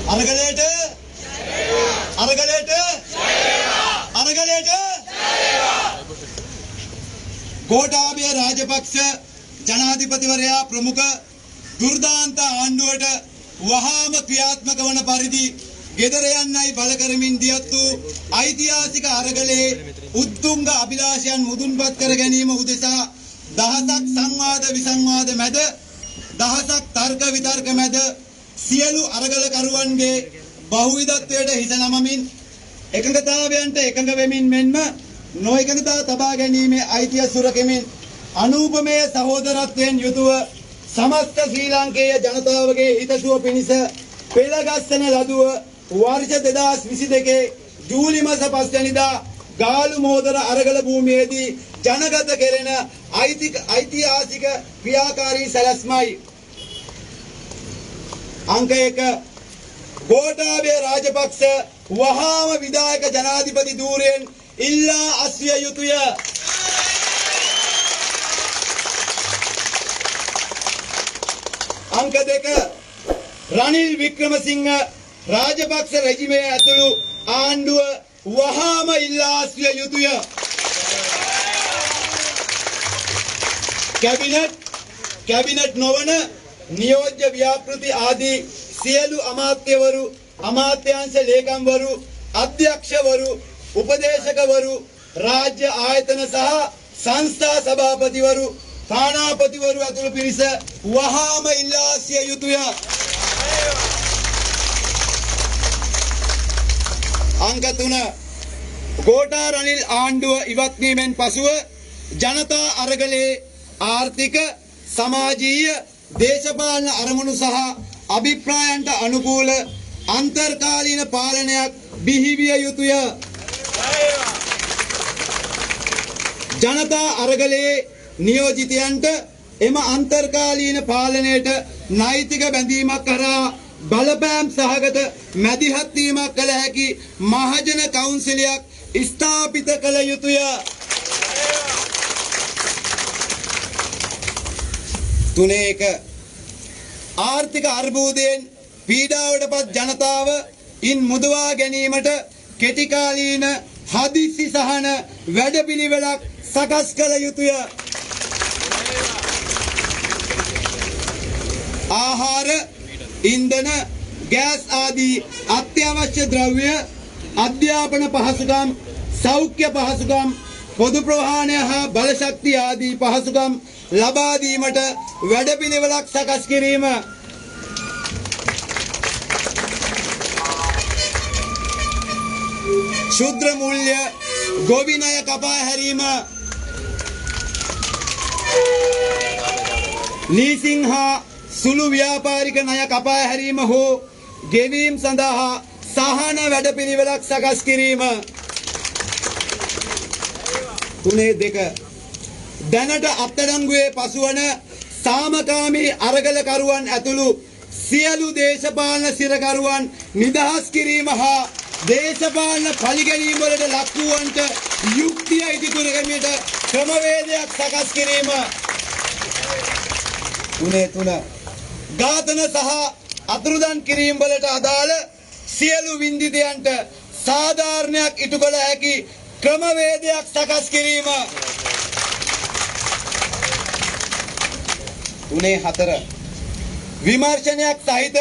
අරගලයට අරගලයට අරගලයට ගෝඨාභය රාජපක්ෂ ජනාධිපතිවරයා ප්‍රමුඛ දුර්දාන්ත ආණ්ඩුවට වහාම ක්‍රියාත්මක වන පරිදි ගෙදර යන්නයි බල කරමින් දියත් වූ ඓතිහාසික අරගලයේ උත්තුංග අභිලාෂයන් මුදුන්පත් කර ගැනීම උදෙසා දහසක් සංවාද විසංවාද මැද දහසක් තර්ක විතර්ක මැද සියලු අරගලකරුවන්ගේ බහුවිධත්වයට හිස නමමින් එකඟතාවයන්ට එකඟ වෙමින් මෙන්ම නොඑකඟතා තබා ගැනීමේ අයිතිය සුරකෙමින් අනූපමය සහෝදරත්වයෙන් යුතුව සමස්ත ශ්‍රී ලාංකේය ජනතාවගේ හිතසුව පිණිස පෙළගස්සන ලදුව වර්ෂ 2022 ජූලි මාස 5 වෙනිදා ගාලු මෝදර අරගල භූමියේදී ජනගත කෙරෙන ඓතිහාසික ක්‍රියාකාරී සැලැස්මයි. අංක 1 ගෝඨාභය රාජපක්ෂ වහාම විධායක ජනාධිපති ධූරයෙන් ඉල්ලා අස්විය යුතුය. අංක 2 රනිල් වික්‍රමසිංහ රාජපක්ෂ රෙජිමේ ඇතුළු ආණ්ඩුව වහාම ඉල්ලා අස්විය යුතුය. කැබිනට් නොවන නියෝජ්‍ය ව්‍යාපෘති ආදී සියලු අමාත්‍යවරු අමාත්‍යාංශ ලේකම්වරු අධ්‍යක්ෂවරු උපදේශකවරු රාජ්‍ය ආයතන සහ සංස්ථා සභාපතිවරු තානාපතිවරු ඇතුළු පිරිස වහාම ඉල්ලා සිය යුතුය. අංක 3 ගෝඨා රනිල් ආණ්ඩුව ඉවත් වීමෙන් පසුව ජනතා අරගලයේ ආර්ථික සමාජීය දේශපාලන අරමුණු සහ අභිප්‍රායන්ට අනුකූල අන්තර්කාලීන පාලනයක් බිහිවිය යුතුය. ජනතා අරගලයේ නියෝජිතයන්ට එම අන්තර්කාලීන පාලනයට නෛතික බැඳීමක් කරා බලපෑම් සහගත මැදිහත් වීමක් කළ හැකි මහජන කවුන්සිලයක් ස්ථාපිත කළ යුතුය. තුනේ 1 ආර්ථික අර්බුදයෙන් පීඩාවටපත් ජනතාව ඉන් මුදවා ගැනීමට කෙටිකාලීන හදිසි සහන වැඩපිළිවෙලක් සකස් කළ යුතුය. ආහාර, ඉන්ධන, ගෑස් ආදී අත්‍යවශ්‍ය ද්‍රව්‍ය, අධ්‍යාපන පහසුකම්, සෞඛ්‍ය පහසුකම්, පොදු ප්‍රවාහනය හා බලශක්තිය ආදී පහසුකම් ලබා දීමට වැඩපිළිවෙලක් සකස් කිරීම. ශුද්‍ර මූල්‍ය ගොවි ණය කපා හැරීම. ලීසින් හා සුළු ව්‍යාපාරික ණය කපා හැරීම හෝ ගෙවීම සඳහා සහන වැඩපිළිවෙලක් සකස් කිරීම. 3.2 දැනට අත්අඩංගුවේ පසුවන සාමකාමී අරගලකරුවන් ඇතුළු සියලු දේශපාලන සිරකරුවන් නිදහස් කිරීම හා දේශපාලන පරිගැනීම් වලට ලක් වූවන්ට යුක්තිය ඉදිකර ගැනීමට ක්‍රමවේදයක් සකස් කිරීම. 3 ඝාතන සහ අතුරුදන් කිරීම් වලට අදාළ සියලු වින්දිතයන්ට සාධාරණයක් ඉටු කළ හැකි ක්‍රමවේදයක් සකස් කිරීම. 4 විමර්ශනයක් සහිත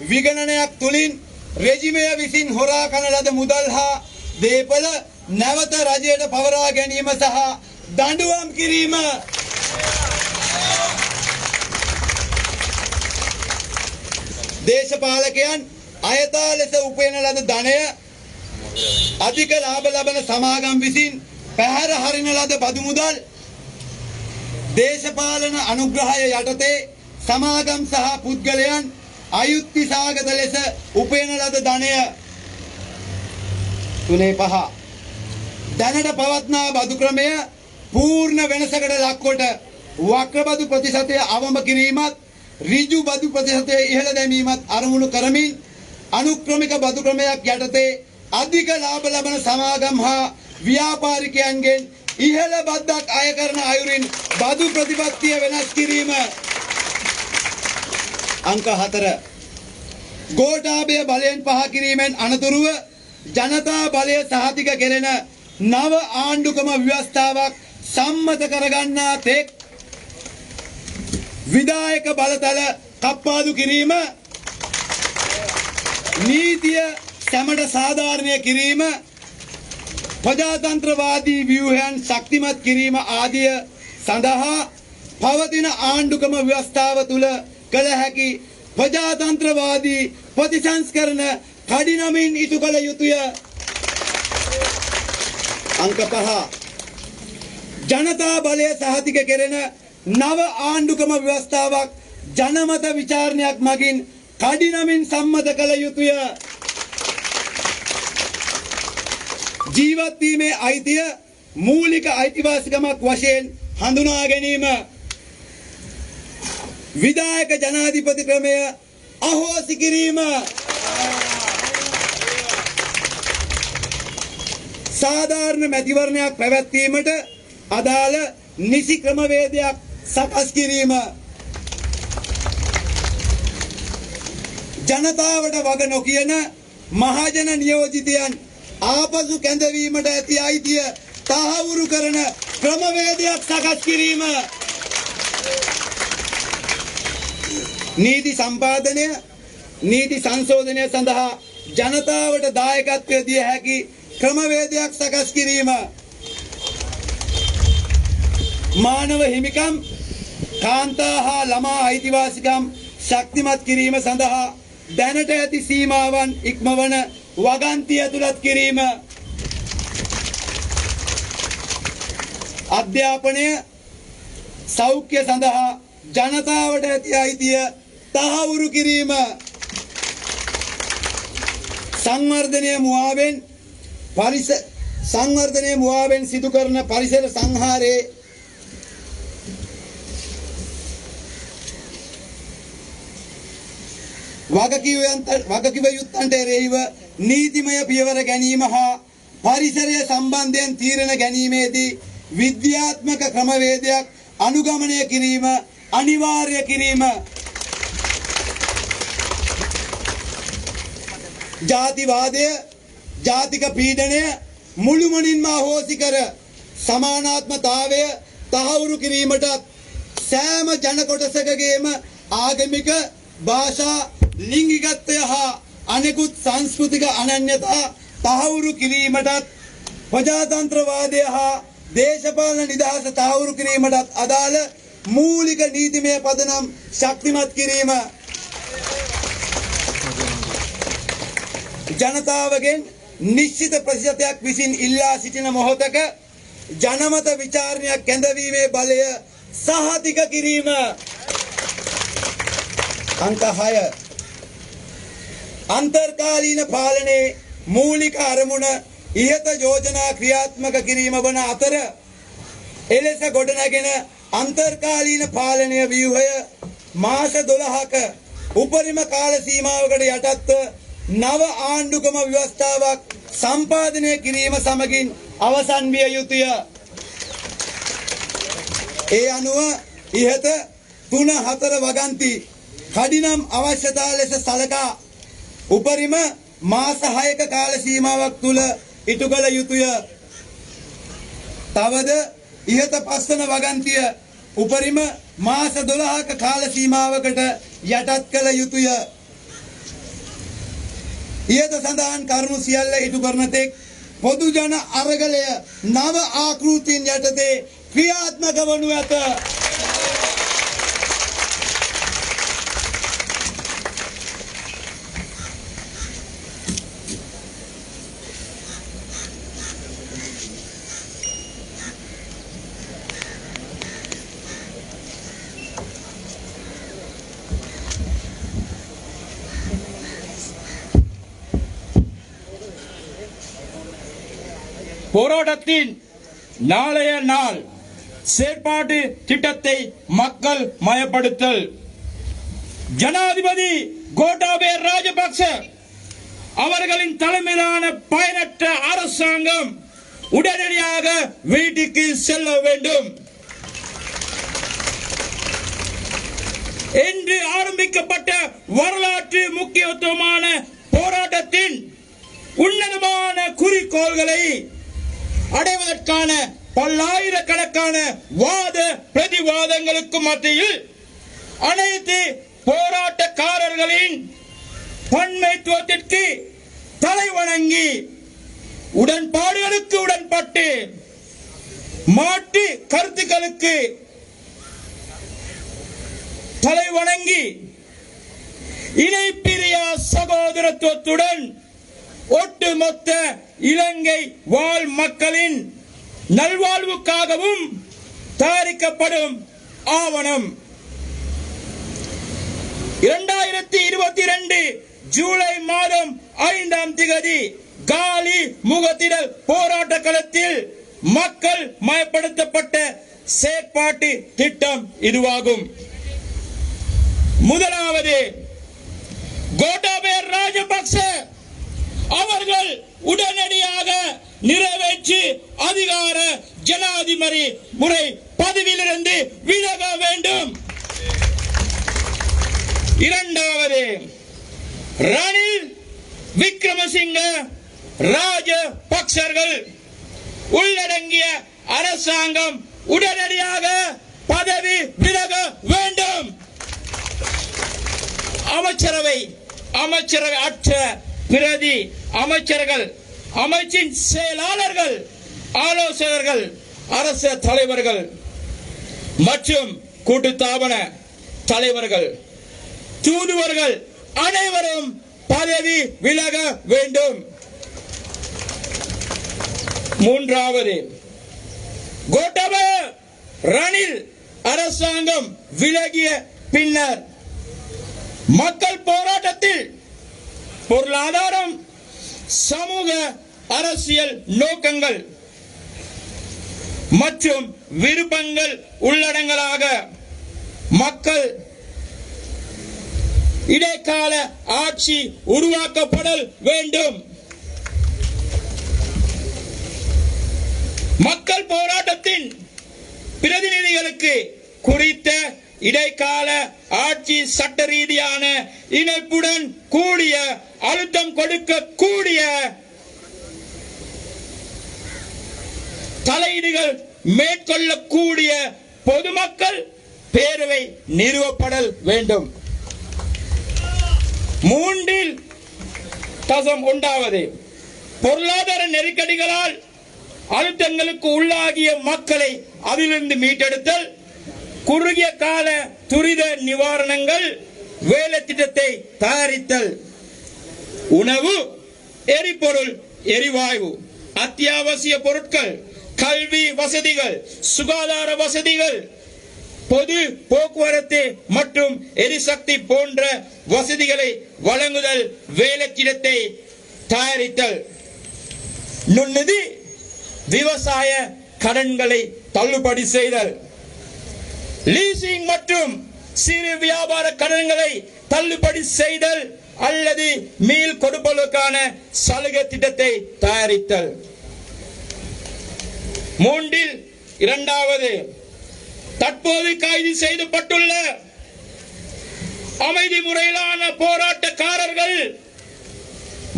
විගණනයක් තුලින් රෙජිමය විසින් හොරා කන ලද මුදල් හා දේපල නැවත රජයට පවරා ගැනීම සහ දඬුවම් කිරීම. දේශපාලකයන් අයථා ලෙස උපයන ලද ධනය අධික ලාභ ලබන සමාගම් විසින් පැහැර හරින ලද බදු මුදල් දේශපාලන අනුග්‍රහය යටතේ සමාගම් සහ පුද්ගලයන් අයුක්ති සාගත ලෙස උපයන ලද ධනය. 3.5 දැනට පවත්නා බදු ක්‍රමය පූර්ණ වෙනසකට ලක්කොට වක්‍ර බදු ප්‍රතිශතය අවම කිරීමත් ඍජු බදු ප්‍රතිශතය ඉහළ දැමීමත් අරමුණු කරමින් අනුක්‍රමික බදු ක්‍රමයක් යටතේ අධික ලාභ ලබන සමාගම් හා ව්‍යාපාරිකයන්ගෙන් ඉහළ බද්දක් අය කරන අයුරින් බදු ප්‍රතිපත්තිය වෙනස් කිරීම. අංක 4 ගෝඨාභය බලයෙන් පහ කිරීමෙන් අනතුරුව ජනතා බලය සහතික කෙරෙන නව ආණ්ඩුක්‍රම ව්‍යවස්ථාවක් සම්මත කරගන්නා තෙක් විධායක බලතල කප්පාදු කිරීම, නීතිය සැමට සාධාරණය කිරීම, ප්‍රජාතන්ත්‍රවාදී ව්‍යුහයන් ශක්තිමත් කිරීම ආදිය සඳහා පවතින ආණ්ඩුක්‍රම ව්‍යවස්ථාව තුළ කළ හැකි ප්‍රජාතන්ත්‍රවාදී ප්‍රතිසංස්කරණ කඩිනමින් ඉටු කළ යුතුය. අංක 5 ජනතා බලය සහතික කෙරෙන නව ආණ්ඩුක්‍රම ව්‍යවස්ථාවක් ජනමත විචාරණයක් මගින් කඩිනමින් සම්මත කළ යුතුය. ජීවත් වීමේ අයිතිය මූලික අයිතිවාසිකමක් වශයෙන් හඳුනා ගැනීම, විධායක ජනාධිපති ක්‍රමය අහෝසි කිරීම, සාධාරණ මැතිවරණයක් පැවැත්වීමට අදාළ නිසි ක්‍රමවේදයක් සකස් කිරීම, ජනතාවට වග නොකියන මහජන නියෝජිතයන් ආපසු කැඳවීමට ඇති අයිතිය තහවුරු කරන ක්‍රමවේදයක් සකස් කිරීම, නීති සම්පාදනය, නීති සංශෝධනය සඳහා ජනතාවට දායකත්වය දිය හැකි ක්‍රමවේදයක් සකස් කිරීම, මානව හිමිකම්, කාන්තා හා ළමා අයිතිවාසිකම් ශක්තිමත් කිරීම සඳහා දැනට ඇති සීමාවන් ඉක්මවන වගන්ති ඇතුළත් කිරීම, අධ්‍යාපනය, සෞඛ්‍ය සඳහා ජනතාවට ඇති අයිතිය තහවුරු කිරීම, සංවර්ධනය මුවාවෙන් සිදු කරන පරිසර සංහාරයේ වගකිව යුත්තන්ට එරෙහිව නීතිමය පියවර ගැනීම හා පරිසරය සම්බන්ධයෙන් තීරණ ගැනීමේදී විද්‍යාත්මක ක්‍රමවේදයක් අනුගමනය කිරීම අනිවාර්ය කිරීම, ජාතිවාදය, ජාතික පීඩනය මුළුමනින්ම අහෝසි කර සමානාත්මතාවය තහවුරු කිරීමටත් සෑම ජන කොටසකගේම ආගමික, භාෂා, ලිංගිකත්වය හා අනෙකුත් සංස්කෘතික අනන්‍යතා තහවුරු කිරීමටත් ප්‍රජාතන්ත්‍රවාදය හා දේශපාලන නිදහස තහවුරු කිරීමටත් අදාළ මූලික නීතිමය පදනම් ශක්තිමත් කිරීම, ජනතාවගෙන් නිශ්චිත ප්‍රතිශතයක් විසින් ඉල්ලා සිටින මොහොතක ජනමත විචාරණයක් කැඳවීමේ බලය සහතික කිරීම. අංක 6 අන්තර්කාලීන පාලනයේ මූලික අරමුණ ඉහත යෝජනා ක්‍රියාත්මක කිරීම වන අතර එලෙස ගොඩනැගෙන අන්තර්කාලීන පාලනය ව්‍යුහය මාස 12ක උපරිම කාල සීමාවකට යටත්ව නව ආණ්ඩුක්‍රම ව්‍යවස්ථාවක් සම්පාදනය කිරීම සමගින් අවසන් විය යුතුය. ඒ අනුව ඉහත 3-4 වගන්ති කඩිනම් අවශ්‍යතා ලෙස සලකා උපරිම මාස 6ක කාල සීමාවක් තුල ඉටු කළ යුතුය. තවද ඉහත 5 වන වගන්තිය උපරිම මාස 12ක කාල සීමාවකට යටත් කළ යුතුය. ඉහත සඳහන් කරුණු සියල්ල ඉටු කරන තෙක් පොදු ජන අරගලය නව ආකෘතීන් යටතේ ක්‍රියාත්මක වනු ඇත. போராட்டத்தின் நாளைய நாள் செயற்பாட்டு திட்டத்தை மக்கள் மயப்படுத்தல். ஜனாதிபதி கோட்டாபய ராஜபக்ச அவர்களின் தலைமையிலான பயனற்ற அரசாங்கம் உடனடியாக வீட்டுக்கு செல்ல வேண்டும். இன்று ஆரம்பிக்கப்பட்ட வரலாற்று முக்கியத்துவம் தொடர்பான பல்லாயிரக்கணக்கான வாத பிரதிவாதங்களுக்கு மத்தியில் அனைத்து போராட்டக்காரர்களின் பன்மைத்துவத்திற்கு தலைவணங்கி உடன்பாடுகளுக்கு உடன்பட்டு மாற்று கருத்துக்களுக்கு தலைவணங்கி இணைப்பிரியா சகோதரத்துவத்துடன் ஒட்டுமொத்த இலங்கை வாழ் மக்களின் நல்வாழ்வுக்காகவும் தயாரிக்கப்படும் ஆவணம் 2022 ஜூலை மாதம் 5ஆம் திகதி காலி முகத்திடல் போராட்ட களத்தில் மக்கள் மயப்படுத்தப்பட்ட செயற்பாட்டு திட்டம் இதுவாகும். முதலாவது, கோட்டாபய ராஜபக்ச அவர்கள் உடனடியாக நிறைவேற்றி அதிகார ஜனாதிபதி முறை பதவியிலிருந்து விலக வேண்டும். இரண்டாவது, ரணில் விக்ரமசிங்க ராஜபக்சர்கள் உள்ளடங்கிய அரசாங்கம் உடனடியாக பதவி விலக வேண்டும். அமைச்சரவை அற்ற பிரதி அமைச்சர்கள், அமைச்சின் செயலாளர்கள், ஆலோசகர்கள், அரசு தலைவர்கள் மற்றும் கூட்டுத்தாபன தலைவர்கள், தூதுவர்கள் அனைவரும் பதவி விலக வேண்டும். மூன்றாவது, கோட்டாபய ரணில் அரசாங்கம் விலகிய பின்னர் மக்கள் போராட்டத்தில் பொருளாதாரம், சமூக அரசியல் நோக்கங்கள் மற்றும் விருப்பங்கள் உள்ளடங்கலாக மக்கள் இடைக்கால ஆட்சி உருவாக்கப்படல் வேண்டும். மக்கள் போராட்டத்தின் பிரதிநிதிகளுக்கு குறித்த இடைக்கால ஆட்சி சட்ட ரீதியான இணைப்புடன் கூடிய அழுத்தம் கொடுக்க கூடிய தலையீடுகள் மேற்கொள்ளக்கூடிய பொதுமக்கள் பேரவை நிறுவப்படல் வேண்டும். 3.1 பொருளாதார நெருக்கடிகளால் அழுத்தங்களுக்கு உள்ளாகிய மக்களை அதிலிருந்து மீட்டெடுத்தல், குறுகிய கால துரித நிவாரணங்கள், வேலை திட்டத்தை தயாரித்தல், உணவு, எரிபொருள், எரிவாயு, அத்தியாவசிய பொருட்கள், கல்வி வசதிகள், சுகாதார வசதிகள், பொது போக்குவரத்து மற்றும் எரிசக்தி போன்ற வசதிகளை வழங்குதல், வேலை திட்டத்தை தயாரித்தல், நுண்ணிதி விவசாய கடன்களை தள்ளுபடி செய்தல், லீசிங் மற்றும் சிறு வியாபார கடன்களை தள்ளுபடி செய்தல் அல்லது மீள் கொடுப்பதற்கான சலுகை திட்டத்தை தயாரித்தல். 3.2 தற்போது கைது செய்யப்பட்டுள்ள அமைதி முறையிலான போராட்டக்காரர்கள்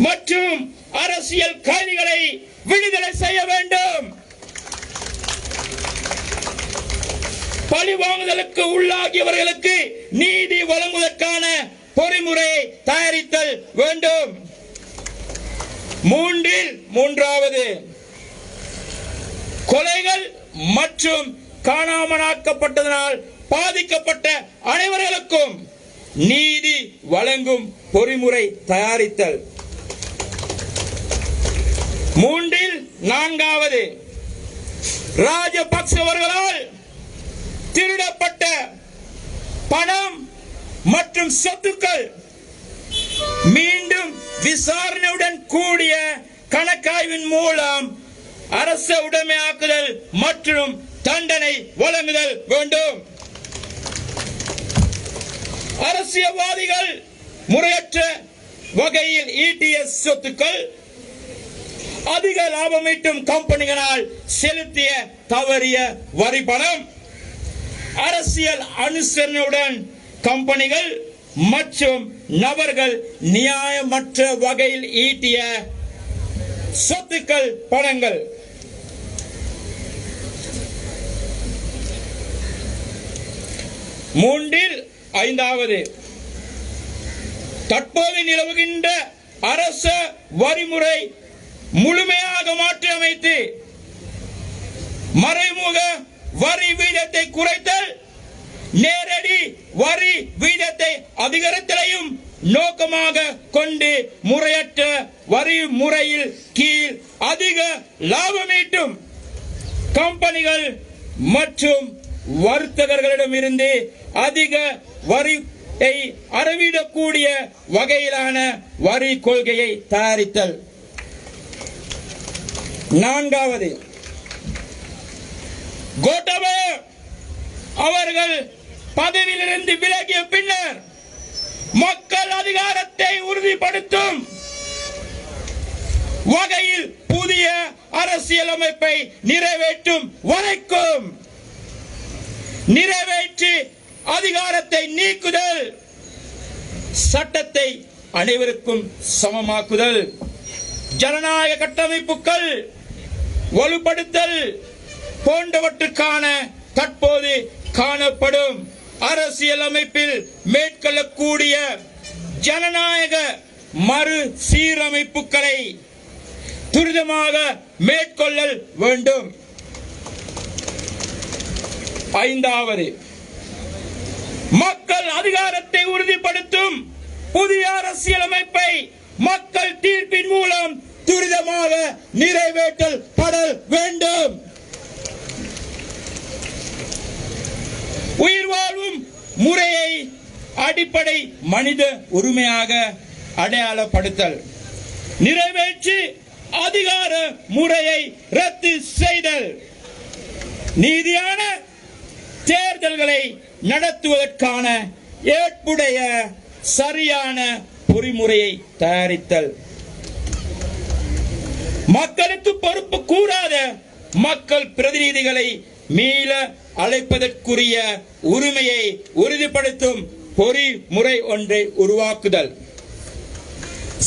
மற்றும் அரசியல் கைதிகளை விடுதலை செய்ய வேண்டும். பழிவாங்குதலுக்கு உள்ளாகியவர்களுக்கு நீதி வழங்குவதற்கான பொறிமுறையை தயாரித்தல் வேண்டும். 3.3 கொலைகள் மற்றும் காணாமலாக்கப்பட்டதனால் பாதிக்கப்பட்ட அனைவர்களுக்கும் நீதி வழங்கும் பொறிமுறை தயாரித்தல். 3.4 ராஜபக்ச அவர்களால் திருடப்பட்ட பணம் மற்றும் சொத்துக்கள் மீண்டும் விசாரணையுடன் கூடிய கணக்காய்வின் மூலம் அரச உடைமையாக்குதல் மற்றும் தண்டனை வழங்குதல் வேண்டும். அரசியல்வாதிகள் முறையற்ற வகையில் ஈட்டிய சொத்துக்கள், அதிக லாபம் ஈட்டும் கம்பெனிகளால் செலுத்திய தவறிய வரி பணம், அரசியல் அனுசரணையுடன் கம்பெனிகள் மற்றும் நபர்கள் நியாயமற்ற வகையில் ஈட்டிய சொத்துக்கள், பணங்கள், மூன்றில் ஐந்தாவது, தற்போது நிலவுகின்ற அரச வரிமுறை முழுமையாக மாற்றி அமைத்து மறைமுக வரி வீதத்தை குறைத்தல், நேரடி வரி வீதத்தை அதிகரித்தலையும் நோக்கமாக கொண்டு முறையற்ற வரி முறையில் கீழ் அதிக லாபமீட்டும் கம்பெனிகள் மற்றும் வர்த்தகர்களிடமிருந்து அதிக வரியை அறவிடக்கூடிய வகையிலான வரி கொள்கையை தயாரித்தல். நான்காவது, கோட்டபய அவர்கள் பதவியிலிருந்து விலகிய பின்னர் மக்கள் அதிகாரத்தை உறுதிப்படுத்தும் வகையில் புதிய அரசியலமைப்பை நிறைவேற்றும் வரைக்கும் நிறைவேற்றி அதிகாரத்தை நீக்குதல், சட்டத்தை அனைவருக்கும் சமமாக்குதல், ஜனநாயக கட்டமைப்புகள் வலுப்படுத்தல் போன்றவற்றுக்கான தற்போது காணப்படும் அரசியலமைப்பில் மேற்கொள்ளக்கூடிய ஜனநாயக மறு சீரமைப்புகளை துரிதமாக மேற்கொள்ளல் வேண்டும். ஐந்தாவது, மக்கள் அதிகாரத்தை உறுதிப்படுத்தும் புதிய அரசியலமைப்பை மக்கள் தீர்ப்பின் மூலம் துரிதமாக நிறைவேற்றல் படல் வேண்டும். உயிர் வாழும் முறையை அடிப்படை மனித உரிமையாக அடையாளப்படுத்தல், நிறைவேற்றி அதிகார முறையை ரத்து செய்தல், நீதியான தேர்தல்களை நடத்துவதற்கான ஏற்புடைய சரியான பொறிமுறையை தயாரித்தல், மக்களுக்கு பொறுப்பு கூறாத மக்கள் பிரதிநிதிகளை மீள அழைப்பதற்குரிய உரிமையை உறுதிப்படுத்தும் பொறிமுறை ஒன்றை உருவாக்குதல்,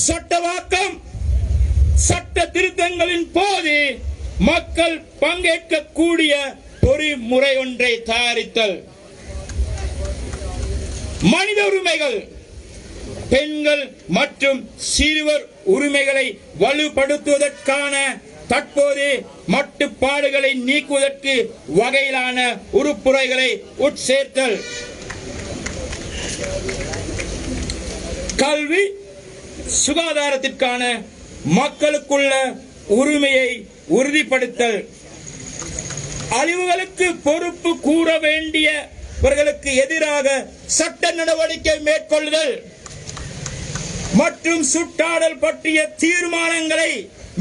சட்டவாக்கம் சட்ட திருத்தங்களின் போது மக்கள் பங்கேற்கக்கூடிய பொறிமுறை ஒன்றை தயாரித்தல், மனித உரிமைகள் பெண்கள் மற்றும் சிறுவர் உரிமைகளை வலுப்படுத்துவதற்கான தற்போது மட்டுப்பாடுகளை நீக்குவதற்கு வகையிலான உறுப்புரைகளை உட்சேர்த்தல், கல்வி சுகாதாரத்திற்கான மக்களுக்குள்ள உரிமையை உறுதிப்படுத்தல், அழிவுகளுக்கு பொறுப்பு கூற வேண்டியவர்களுக்கு எதிராக சட்ட நடவடிக்கை மேற்கொள்ளுதல் மற்றும் சுட்டாடல் பற்றிய தீர்மானங்களை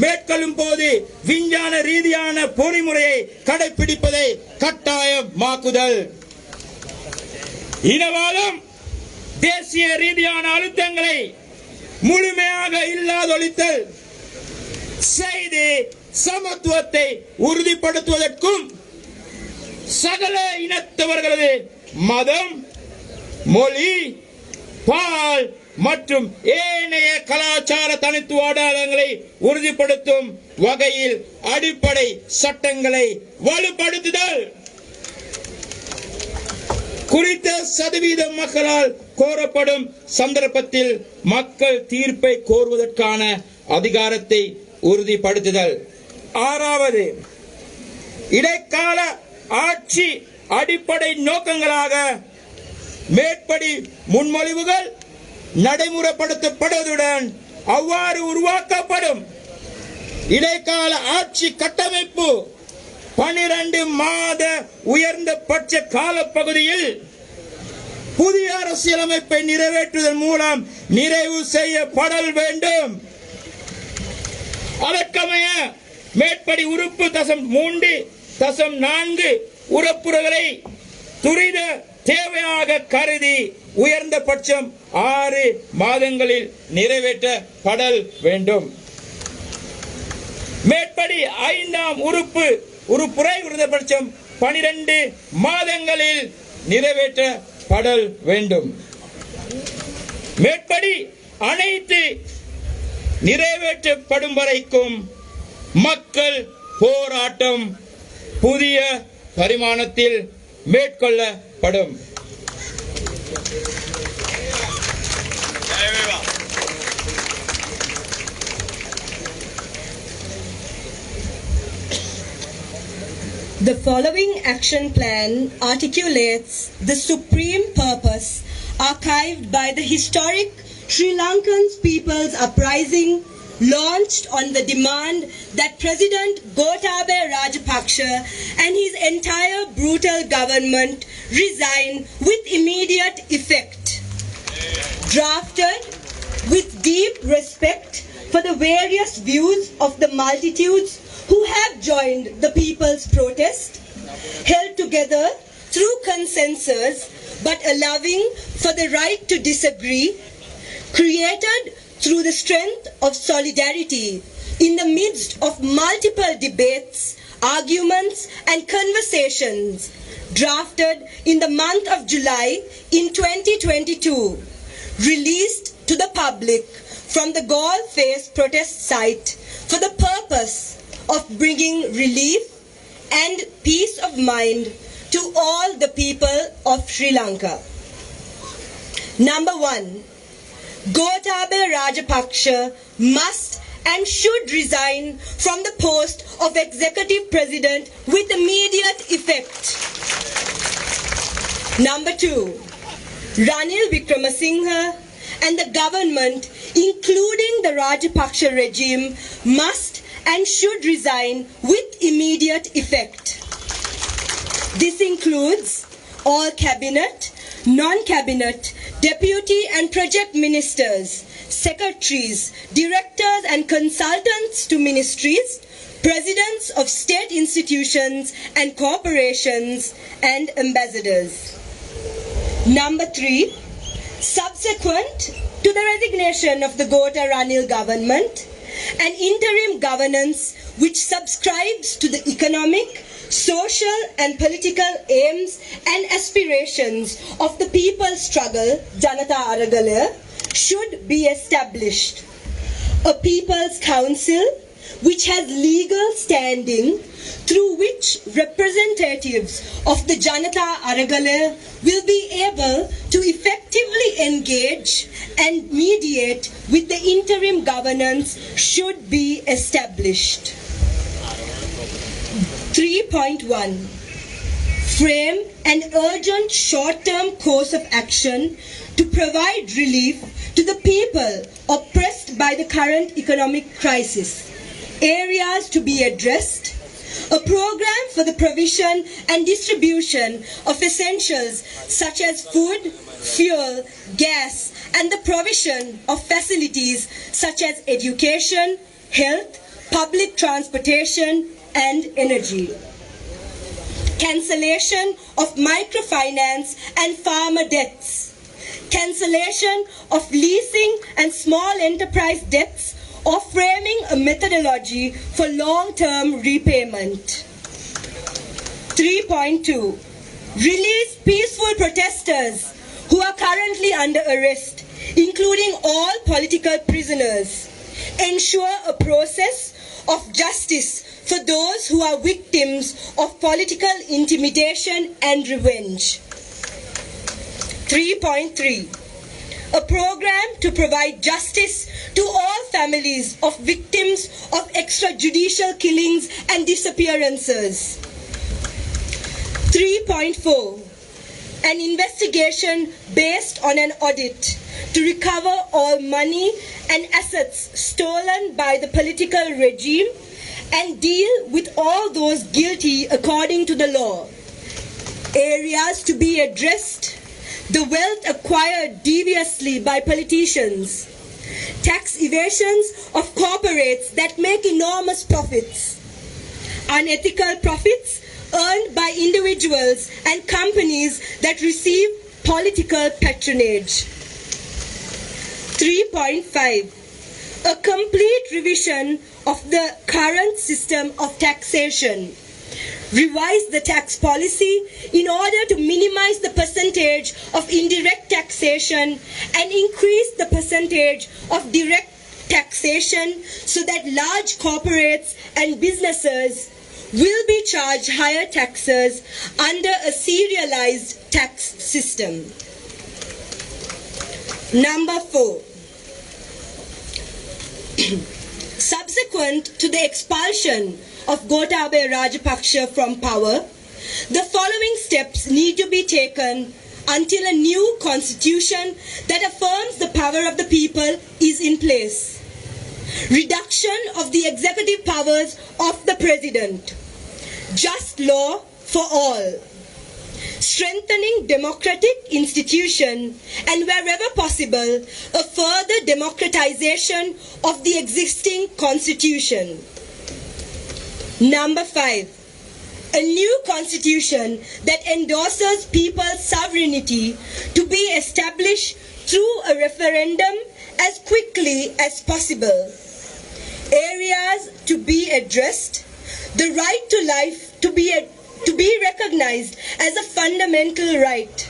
மேற்கொள்ளும் போது விஞ்ஞான ரீதியான பொறிமுறையை கடைபிடிப்பதை கட்டாயமாக்குதல், இனவாதம் தேசிய ரீதியான அழுத்தங்களை முழுமையாக இல்லாதொழித்தல் செய்து சமத்துவத்தை உறுதிப்படுத்துவதற்கும் சகல இனத்தவர்களது மதம், மொழி, பால் மற்றும் ஏனைய கலாச்சார தனித்துவ அடையாளங்களை உறுதிப்படுத்தும் வகையில் அடிப்படை சட்டங்களை வலுப்படுத்துதல், குறித்த சதவீத மக்களால் கோரப்படும் சந்தர்ப்பத்தில் மக்கள் தீர்ப்பை கோருவதற்கான அதிகாரத்தை உறுதிப்படுத்துதல். ஆறாவது, இடைக்கால ஆட்சி அடிப்படை நோக்கங்களாக மேற்படி முன்மொழிவுகள் நடைமுறைப்படுத்தப்படுவதுடன் அவ்வாறு உருவாக்கப்படும் இடைக்கால ஆட்சி கட்டமைப்பு 12 மாத உயர்ந்த பட்ச காலப்பகுதியில் புதிய அரசியலமைப்பை நிறைவேற்றுவதன் மூலம் நிறைவு செய்யப்படல் வேண்டும். அதற்கமைய மேற்படி உறுப்பு தசம் 3 தசம் 4 உறுப்புகளை துரித தேவையாக கருதி உயர்ந்த பட்சம் 6 மாதங்களில் நிறைவேற்றப்படல் வேண்டும். மேற்படி 5ஆம் உறுப்புரை உயர்ந்தபட்சம் 12 மாதங்களில் நிறைவேற்றப்படல் வேண்டும். மேற்படி அனைத்து நிறைவேற்றப்படும் வரைக்கும் மக்கள் போராட்டம் புதிய பரிமாணத்தில் மேற்கொள்ளப்படும். The following action plan articulates the supreme purpose archived by the historic Sri Lankan People's Uprising, launched on the demand that President Gotabaya Rajapaksa and his entire brutal government resign with immediate effect. Drafted with deep respect for the various views of the multitudes who have joined the people's protest, held together through consensus but allowing for the right to disagree, created through the strength of solidarity in the midst of multiple debates, arguments and conversations, drafted in the month of July in 2022, released to the public from the Galle Face protest site for the purpose of bringing relief and peace of mind to all the people of Sri Lanka. Number 1. Gotabaya Rajapaksa must and should resign from the post of Executive President with immediate effect. Number 2. Ranil Wickremesinghe and the government, including the Rajapaksa regime, must and should resign with immediate effect. This includes all cabinet, non-cabinet, deputy and project ministers, secretaries, directors and consultants to ministries, presidents of state institutions and corporations, and ambassadors. Number 3, subsequent to the resignation of the Gota Ranil government, an interim governance which subscribes to the economic, social and political aims and aspirations of the people's struggle, Janata Aragala, should be established. A People's Council which has legal standing, through which representatives of the Janata Aragala will be able to effectively engage and mediate with the interim governance, should be established. 3.1. Frame an urgent short-term course of action to provide relief to the people oppressed by the current economic crisis. Areas to be addressed: a program for the provision and distribution of essentials such as food, fuel, gas, and the provision of facilities such as education, health, public transportation, and energy. Cancellation of microfinance and farmer debts. Cancellation of leasing and small enterprise debts, or framing a methodology for long-term repayment. 3.2. Release peaceful protesters who are currently under arrest, including all political prisoners. Ensure a process of justice for those who are victims of political intimidation and revenge. 3.3. A program to provide justice to all families of victims of extrajudicial killings and disappearances. 3.4. An investigation based on an audit to recover all money and assets stolen by the political regime and deal with all those guilty according to the law. Areas to be addressed: the wealth acquired deviously by politicians, tax evasions of corporates that make enormous profits, unethical profits earned by individuals and companies that receive political patronage. 3.5. A complete revision of the current system of taxation. Revise the tax policy in order to minimize the percentage of indirect taxation and increase the percentage of direct taxation so that large corporates and businesses will be charged higher taxes under a serialized tax system. Number 4. Subsequent to the expulsion of Gotabaya Rajapaksa from power, the following steps need to be taken until a new constitution that affirms the power of the people is in place. Reduction of the executive powers of the president. Just law for all. Strengthening democratic institution and wherever possible, a further democratization of the existing constitution. Number 5, a new constitution that endorses people's sovereignty to be established through a referendum as quickly as possible. Areas to be addressed, the right to life to be recognized as a fundamental right,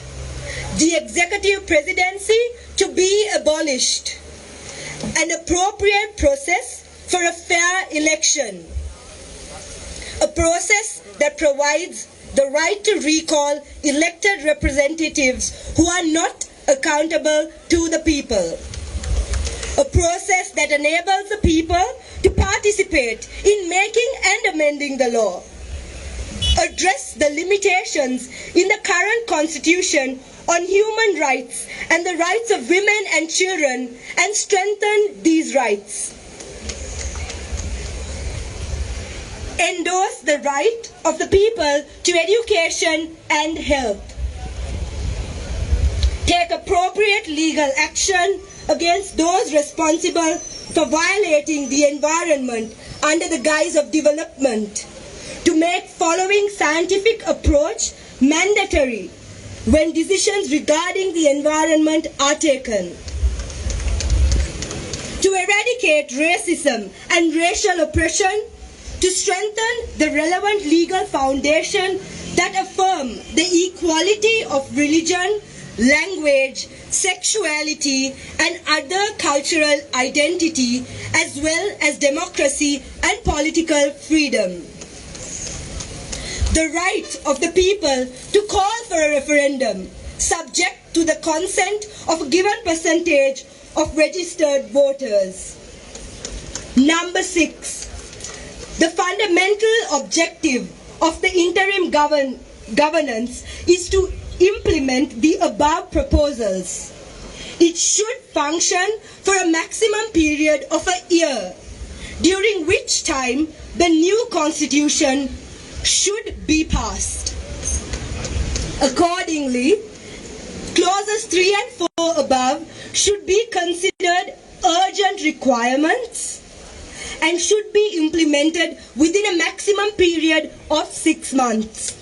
the executive presidency to be abolished, an appropriate process for a fair election, a process that provides the right to recall elected representatives who are not accountable to the people, a process that enables the people to participate in making and amending the law, address the limitations in the current constitution on human rights and the rights of women and children and strengthen these rights. Endorse the right of the people to education and health. Take appropriate legal action against those responsible for violating the environment under the guise of development. To make following scientific approach mandatory when decisions regarding the environment are taken. To eradicate racism and racial oppression, to strengthen the relevant legal foundation that affirm the equality of religion, language, sexuality and other cultural identity, as well as democracy and political freedom. The right of the people to call for a referendum, subject to the consent of a given percentage of registered voters. Number 6, the fundamental objective of the interim governance is to implement the above proposals. It should function for a maximum period of a year, during which time the new constitution should be passed. Accordingly, clauses 3 and 4 above should be considered urgent requirements and should be implemented within a maximum period of 6 months.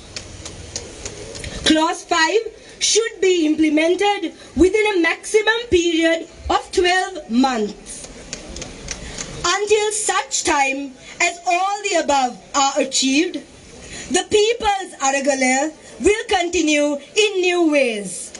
Clause 5 should be implemented within a maximum period of 12 months. Until such time as all the above are achieved, the people's Aragale will continue in new ways.